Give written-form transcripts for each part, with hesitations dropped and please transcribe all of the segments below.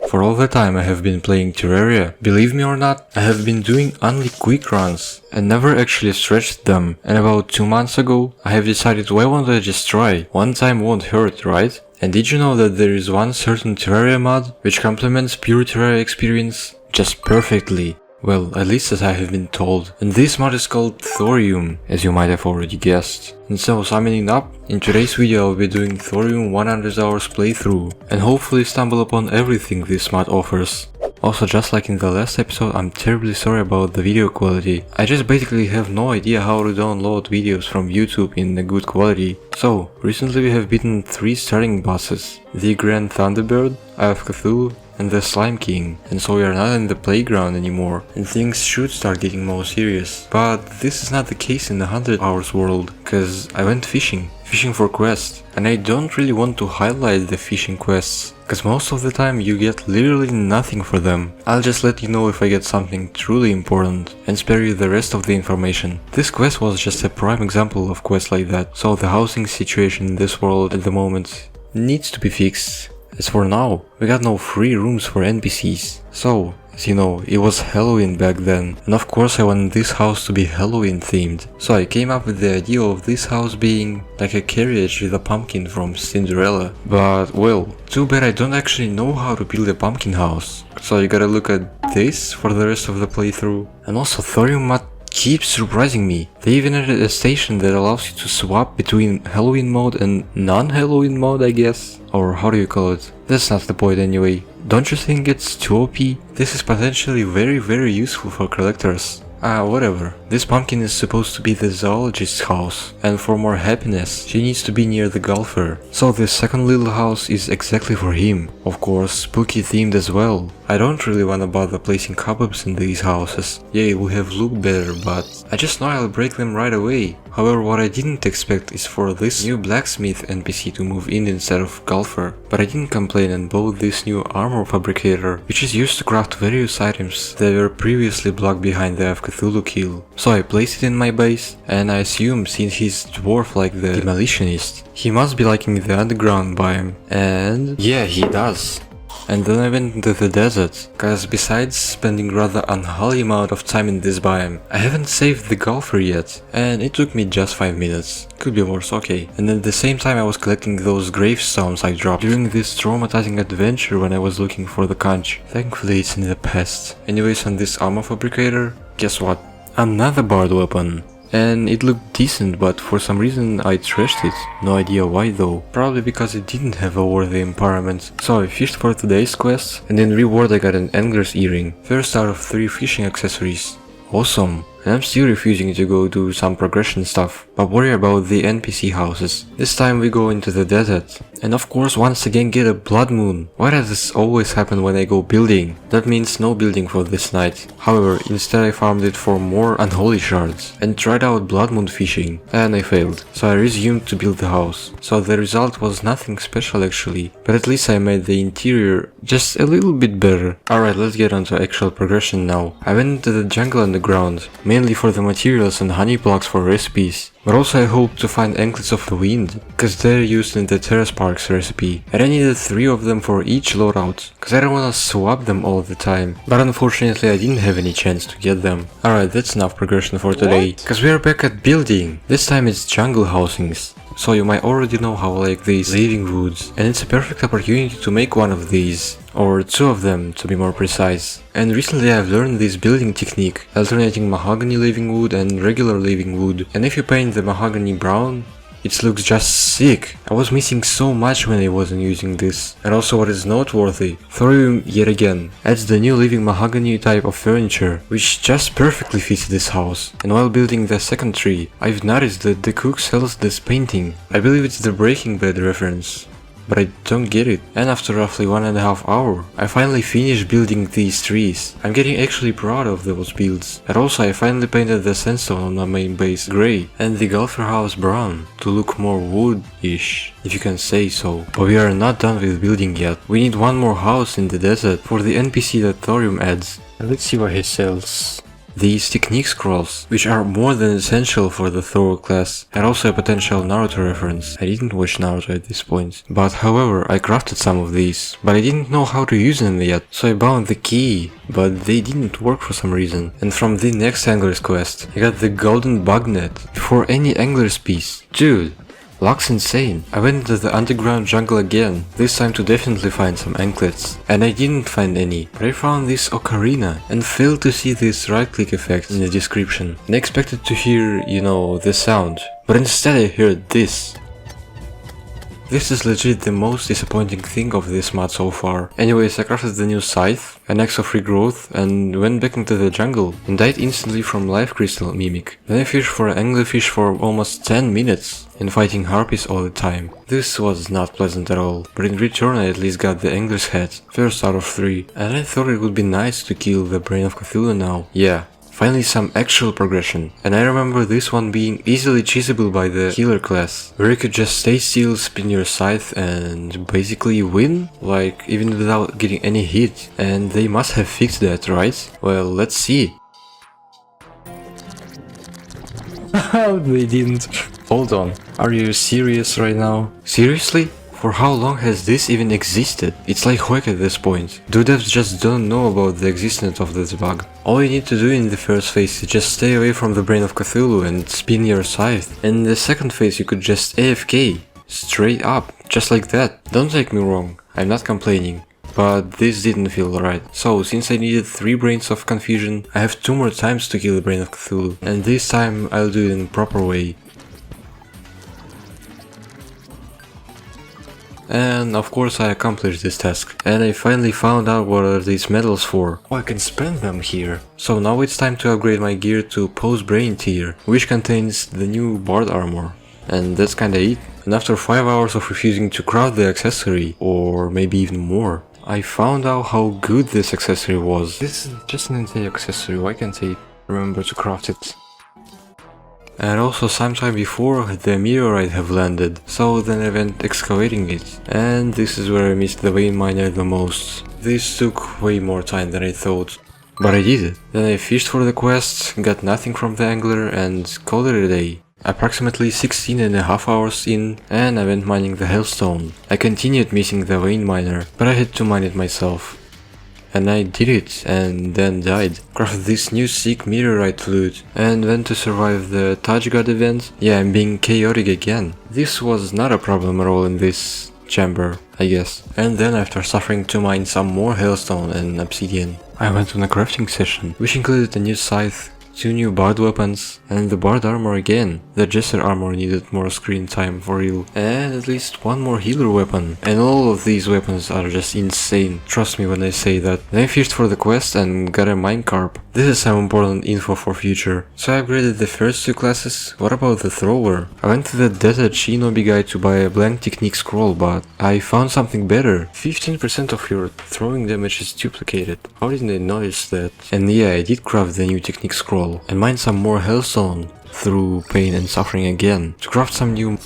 For all the time I have been playing Terraria, believe me or not, I have been doing only quick runs and never actually stretched them, and about 2 months ago I have decided why won't I just try, one time won't hurt, right? And did you know that there is one certain Terraria mod which complements pure Terraria experience just perfectly? Well, at least as I have been told. And this mod is called Thorium, as you might have already guessed. And so, summing up, in today's video I'll be doing Thorium 100 hours playthrough, and hopefully stumble upon everything this mod offers. Also, just like in the last episode, I'm terribly sorry about the video quality. I just basically have no idea how to download videos from YouTube in a good quality. So, recently we have beaten 3 starting bosses: the Grand Thunderbird, Eye of Cthulhu, and the Slime King, and so we are not in the playground anymore, and things should start getting more serious. But this is not the case in the 100 hours world, cause I went fishing for quests, and I don't really want to highlight the fishing quests, cause most of the time you get literally nothing for them. I'll just let you know if I get something truly important, and spare you the rest of the information. This quest was just a prime example of quests like that, so the housing situation in this world at the moment needs to be fixed. As for now, we got no free rooms for NPCs. So, as you know, it was Halloween back then, and of course I want this house to be Halloween themed. So I came up with the idea of this house being like a carriage with a pumpkin from Cinderella. But well, too bad I don't actually know how to build a pumpkin house. So you gotta look at this for the rest of the playthrough. And also Thorium mod keeps surprising me. They even added a station that allows you to swap between Halloween mode and non-Halloween mode, I guess? Or how do you call it? That's not the point anyway. Don't you think it's too OP? This is potentially very useful for collectors. Whatever. This pumpkin is supposed to be the zoologist's house, and for more happiness, she needs to be near the golfer. So this second little house is exactly for him. Of course, spooky themed as well. I don't really wanna bother placing cobwebs in these houses. Yeah, it would have looked better, but I just know I'll break them right away. However, what I didn't expect is for this new blacksmith NPC to move in instead of golfer. But I didn't complain and bought this new armor fabricator, which is used to craft various items that were previously blocked behind the Eye of Cthulhu kill. So I placed it in my base, and I assume since he's dwarf like the demolitionist, he must be liking the underground biome, and yeah, he does. And then I went into the desert, cause besides spending rather unholy amount of time in this biome, I haven't saved the golfer yet, and it took me just 5 minutes. Could be worse, okay. And at the same time I was collecting those gravestones I dropped during this traumatizing adventure when I was looking for the conch. Thankfully it's in the past. Anyways, on this armor fabricator, guess what? Another barred weapon. And it looked decent, but for some reason I trashed it. No idea why though. Probably because it didn't have a worthy empowerment. So I fished for today's quest, and in reward I got an angler's earring. First out of 3 fishing accessories. Awesome. And I'm still refusing to go do some progression stuff, but worry about the NPC houses. This time we go into the desert. And of course once again get a blood moon. Why does this always happen when I go building? That means no building for this night. However, instead I farmed it for more unholy shards and tried out blood moon fishing, and I failed. So I resumed to build the house. So the result was nothing special actually, but at least I made the interior just a little bit better. Alright, let's get on to actual progression now. I went into the jungle underground, mainly for the materials and honey blocks for recipes. But also I hope to find anklets of the wind, cause they're used in the Terra Sparks recipe. And I needed 3 of them for each loadout, cause I don't wanna swap them all the time. But unfortunately I didn't have any chance to get them. Alright, that's enough progression for today, cause we are back at building. This time it's jungle housings. So you might already know how I like these living woods, and it's a perfect opportunity to make one of these. Or 2 of them to be more precise. And recently I've learned this building technique, alternating mahogany living wood and regular living wood. And if you paint the mahogany brown, it looks just sick. I was missing so much when I wasn't using this. And also what is noteworthy, Thorium yet again adds the new living mahogany type of furniture, which just perfectly fits this house. And while building the second tree, I've noticed that the cook sells this painting. I believe it's the Breaking Bad reference, but I don't get it. And after roughly 1.5 hours, I finally finished building these trees. I'm getting actually proud of those builds. And also I finally painted the sandstone on my main base grey and the golfer house brown to look more wood-ish, if you can say so. But we are not done with building yet. We need one more house in the desert for the NPC that Thorium adds. And let's see what he sells. These technique scrolls, which are more than essential for the Thor class, are also a potential Naruto reference. I didn't watch Naruto at this point. But however, I crafted some of these, but I didn't know how to use them yet, so I bound the key, but they didn't work for some reason. And from the next Angler's quest, I got the golden bug net before any Angler's piece. Dude, luck's insane. I went into the underground jungle again, this time to definitely find some anklets. And I didn't find any, but I found this ocarina and failed to see this right click effect in the description. And I expected to hear, you know, the sound, but instead I heard this. This is legit the most disappointing thing of this mod so far. Anyways, I crafted the new scythe, an axe of regrowth, and went back into the jungle and died instantly from life crystal mimic. Then I fished for an anglerfish for almost 10 minutes and fighting harpies all the time. This was not pleasant at all, but in return I at least got the angler's head, first out of 3, and I thought it would be nice to kill the brain of Cthulhu now. Yeah. Finally some actual progression, and I remember this one being easily cheesable by the healer class, where you could just stay still, spin your scythe and basically win, like even without getting any hit, and they must have fixed that, right? Well, let's see. They didn't. Hold on, are you serious right now? Seriously? For how long has this even existed? It's like Hoek at this point. Do devs just don't know about the existence of this bug. All you need to do in the first phase is just stay away from the brain of Cthulhu and spin your scythe. And in the second phase you could just AFK. Straight up. Just like that. Don't take me wrong, I'm not complaining. But this didn't feel right. So, since I needed 3 brains of confusion, I have 2 more times to kill the brain of Cthulhu. And this time I'll do it in a proper way. And of course I accomplished this task, and I finally found out what are these medals for. Oh, I can spend them here. So now it's time to upgrade my gear to post brain tier, which contains the new bard armor. And that's kinda it. And after 5 hours of refusing to craft the accessory, or maybe even more, I found out how good this accessory was. This is just an entire accessory, why can't I remember to craft it? And also sometime before the meteorite have landed, so then I went excavating it. And this is where I missed the vein miner the most. This took way more time than I thought. But I did it. Then I fished for the quest, got nothing from the angler and called it a day. Approximately 16.5 hours in, and I went mining the hellstone. I continued missing the vein miner, but I had to mine it myself. And I did it, and then died. Crafted this new sick meteorite loot, and went to survive the Touch God event. Yeah, I'm being chaotic again. This was not a problem at all in this chamber, I guess. And then after suffering to mine some more hellstone and obsidian, I went on a crafting session, which included a new scythe, 2 new bard weapons, and the bard armor again. The jester armor needed more screen time for real, and at least 1 more healer weapon. And all of these weapons are just insane, trust me when I say that. Then I fished for the quest and got a minecarp. This is some important info for future. So I upgraded the first 2 classes. What about the thrower? I went to the Desert Shinobi guide to buy a blank technique scroll, but I found something better. 15% of your throwing damage is duplicated. How didn't I notice that? And yeah, I did craft the new technique scroll and mine some more hellstone through pain and suffering again to craft some new...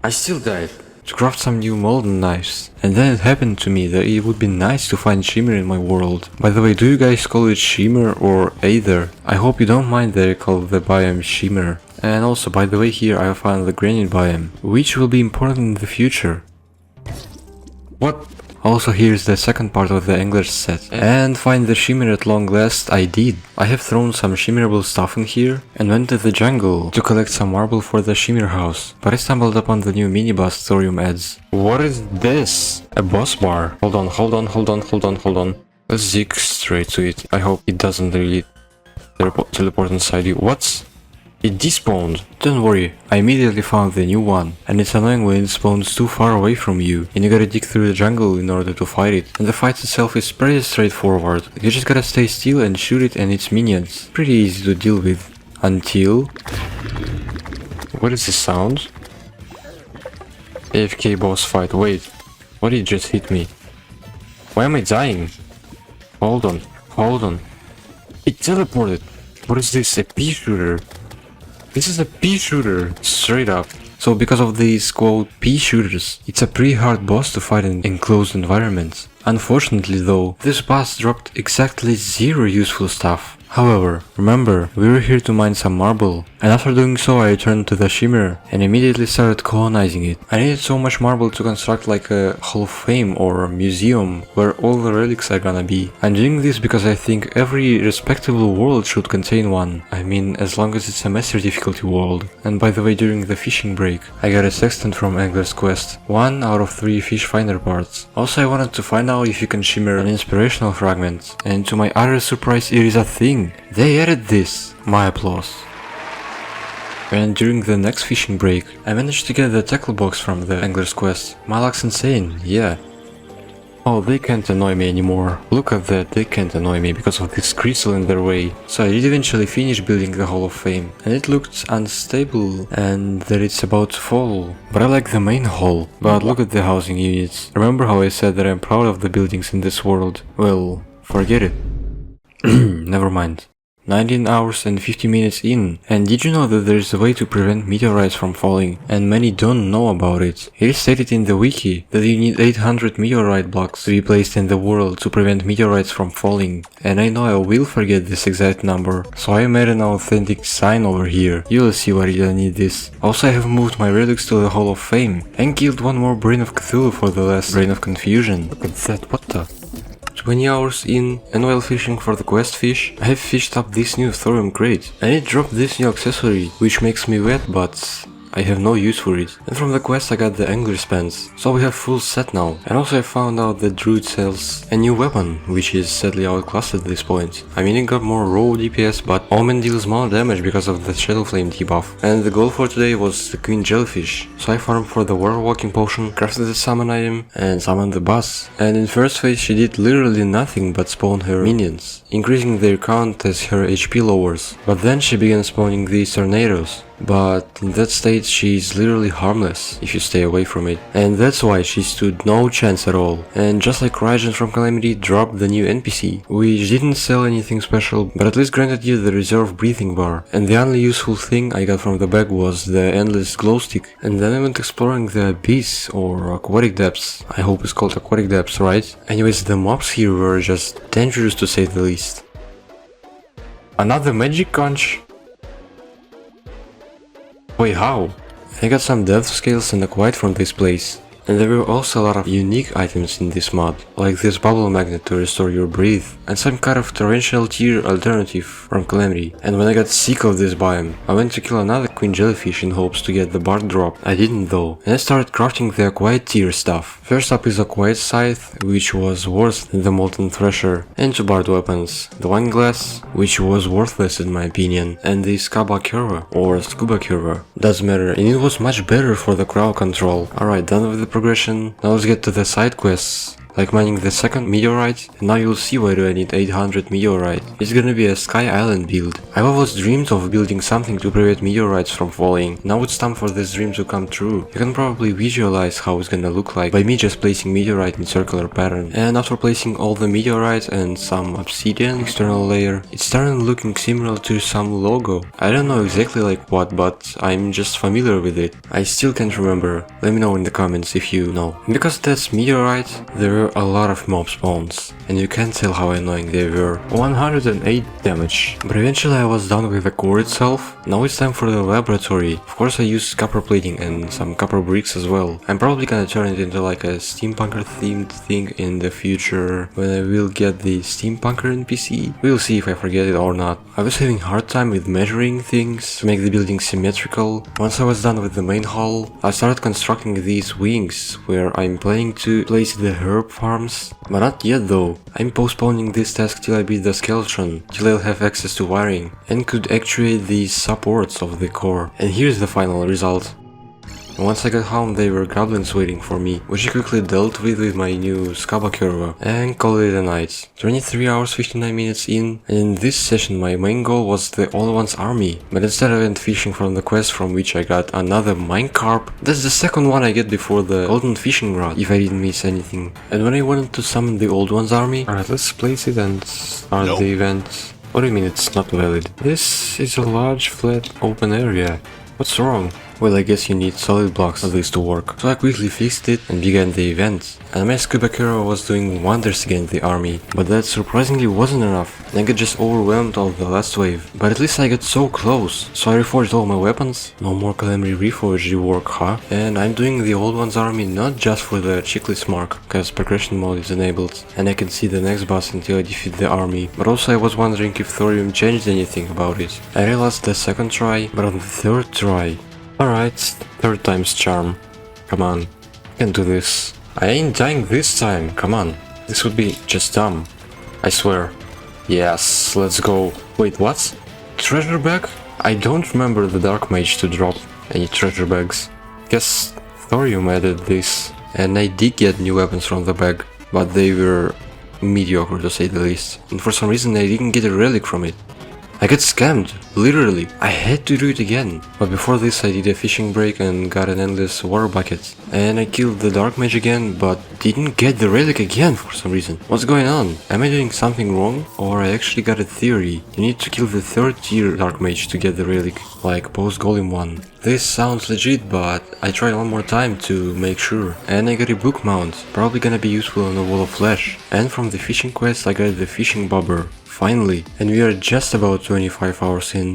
I still died. To craft some new molten knives. And then it happened to me that it would be nice to find shimmer in my world. By the way, do you guys call it shimmer or Aether? I hope you don't mind that I call the biome shimmer. And also, by the way, here I found the granite biome, which will be important in the future. What? Also, here's the second part of the angler's set. And find the shimmer at long last, I did. I have thrown some shimmerable stuff in here and went to the jungle to collect some marble for the shimmer house. But I stumbled upon the new mini-boss Thorium ads. What is this? A boss bar. Hold on. Let's zig straight to it. I hope it doesn't really teleport inside you. What? It despawned. Don't worry, I immediately found the new one, and it's annoying when it spawns too far away from you, and you gotta dig through the jungle in order to fight it. And the fight itself is pretty straightforward. You just gotta stay still and shoot it and its minions. Pretty easy to deal with. Until... What is the sound? AFK boss fight. Wait, what did just hit me? Why am I dying? Hold on. It teleported. What is this? A pea shooter? This is a pea shooter, straight up. So because of these quote pea shooters, it's a pretty hard boss to fight in enclosed environments. Unfortunately though, this boss dropped exactly 0 useful stuff. However, remember, we were here to mine some marble, and after doing so I returned to the Shimmer and immediately started colonizing it. I needed so much marble to construct like a Hall of Fame or museum where all the relics are gonna be. I'm doing this because I think every respectable world should contain one. I mean, as long as it's a master difficulty world. And by the way, during the fishing break, I got a sextant from Angler's Quest, 1 out of 3 fish finder parts. Also, I wanted to find out if you can shimmer an inspirational fragment, and to my utter surprise, it is a thing. They added this. My applause. And during the next fishing break, I managed to get the tackle box from the Angler's Quest. My luck's insane, yeah. Oh, they can't annoy me anymore. Look at that, they can't annoy me because of this crystal in their way. So I did eventually finish building the Hall of Fame, and it looked unstable and that it's about to fall. But I like the main hall. But look at the housing units. Remember how I said that I'm proud of the buildings in this world? Well, forget it. Never mind. 19 hours and 50 minutes in, and did you know that there is a way to prevent meteorites from falling, and many don't know about it? It is stated in the wiki that you need 800 meteorite blocks to be placed in the world to prevent meteorites from falling, and I know I will forget this exact number, so I made an authentic sign over here. You will see why I need this. Also, I have moved my relics to the Hall of Fame, and killed one more Brain of Cthulhu for the last Brain of Confusion. Look at that, what the? 20 hours in, and while fishing for the quest fish, I have fished up this new Thorium crate, and it dropped this new accessory, which makes me wet, but I have no use for it. And from the quest I got the Angler's Pants, so we have full set now. And also I found out that Druid sells a new weapon, which is sadly outclassed at this point. I mean, it got more raw DPS, but Omen deals more damage because of the Shadow Flame debuff. And the goal for today was the Queen Jellyfish, so I farmed for the War Walking Potion, crafted the summon item, and summoned the boss. And in first phase she did literally nothing but spawn her minions, increasing their count as her HP lowers. But then she began spawning these tornadoes. But in that state she is literally harmless if you stay away from it, and that's why she stood no chance at all. And just like Raijin from Calamity dropped the new NPC, which didn't sell anything special, but at least granted you the reserve breathing bar, and the only useful thing I got from the bag was the endless glow stick. And then I went exploring the abyss or aquatic depths. I hope it's called aquatic depths, right? Anyways, the mobs here were just dangerous to say the least. Another magic conch? Wait, how? I got some depth scales and a quiet from this place. And there were also a lot of unique items in this mod, like this bubble magnet to restore your breath, and some kind of torrential tier alternative from Calamity. And when I got sick of this biome, I went to kill another Queen Jellyfish in hopes to get the Bard drop. I didn't though, and I started crafting the Quiet tier stuff. First up is a Quiet Scythe, which was worse than the Molten Thresher, and 2 Bard weapons, the Wine Glass, which was worthless in my opinion, and the Scuba Curver, or Scuba Curver, doesn't matter, and it was much better for the crowd control. Alright, done with the progression. Now let's get to the side quests, like mining the second meteorite, and now you'll see why do I need 800 meteorite. It's gonna be a Sky Island build. I've always dreamed of building something to prevent meteorites from falling. Now it's time for this dream to come true. You can probably visualize how it's gonna look like by me just placing meteorite in circular pattern. And after placing all the meteorite and some obsidian external layer, it started looking similar to some logo. I don't know exactly like what, but I'm just familiar with it. I still can't remember. Let me know in the comments if you know. Because that's meteorite, there were a lot of mob spawns, and you can't tell how annoying they were. 108 damage. But eventually I was done with the core itself. Now it's time for the laboratory. Of course I used copper plating and some copper bricks as well. I'm probably gonna turn it into like a steampunker themed thing in the future when I will get the steampunker NPC. We'll see if I forget it or not. I was having hard time with measuring things to make the building symmetrical. Once I was done with the main hall, I started constructing these wings where I'm planning to place the herb farms, but not yet though. I'm postponing this task till I beat the skeleton, till I'll have access to wiring, and could actuate these supports of the core. And here's the final result. Once I got home, there were goblins waiting for me, which I quickly dealt with my new Scuba Curva, and called it a night. 23 hours 59 minutes in, and in this session my main goal was the Old One's army, but instead I went fishing from the quest from which I got another minecarp. That's the second one I get before the golden fishing rod, if I didn't miss anything. And when I wanted to summon the Old One's army, alright, let's place it and start the event. What do you mean it's not valid? This is a large flat open area. What's wrong? Well, I guess you need solid blocks at least to work. So I quickly fixed it and began the event. And my scuba hero was doing wonders against the army, but that surprisingly wasn't enough. And I got just overwhelmed of the last wave. But at least I got so close. So I reforged all my weapons. No more Calamity Reforged rework, huh? And I'm doing the old one's army not just for the checklist mark, cause progression mode is enabled, and I can see the next boss until I defeat the army. But also I was wondering if Thorium changed anything about it. I realized the second try, but on the third try. Alright, third time's charm. Come on, I can do this. I ain't dying this time, come on. This would be just dumb. I swear. Yes, let's go. Wait, what? Treasure bag? I don't remember the Dark Mage to drop any treasure bags. Guess Thorium added this. And I did get new weapons from the bag, but they were mediocre to say the least. And for some reason I didn't get a relic from it. I got scammed, literally. I had to do it again. But before this I did a fishing break and got an endless water bucket. And I killed the Dark Mage again, but didn't get the relic again for some reason. What's going on? Am I doing something wrong? Or I actually got a theory. You need to kill the 3rd tier Dark Mage to get the relic, like post Golem one. This sounds legit, but I tried one more time to make sure. And I got a book mount, probably gonna be useful on the Wall of Flesh. And from the fishing quest I got the fishing bobber. Finally, and we are just about 25 hours in.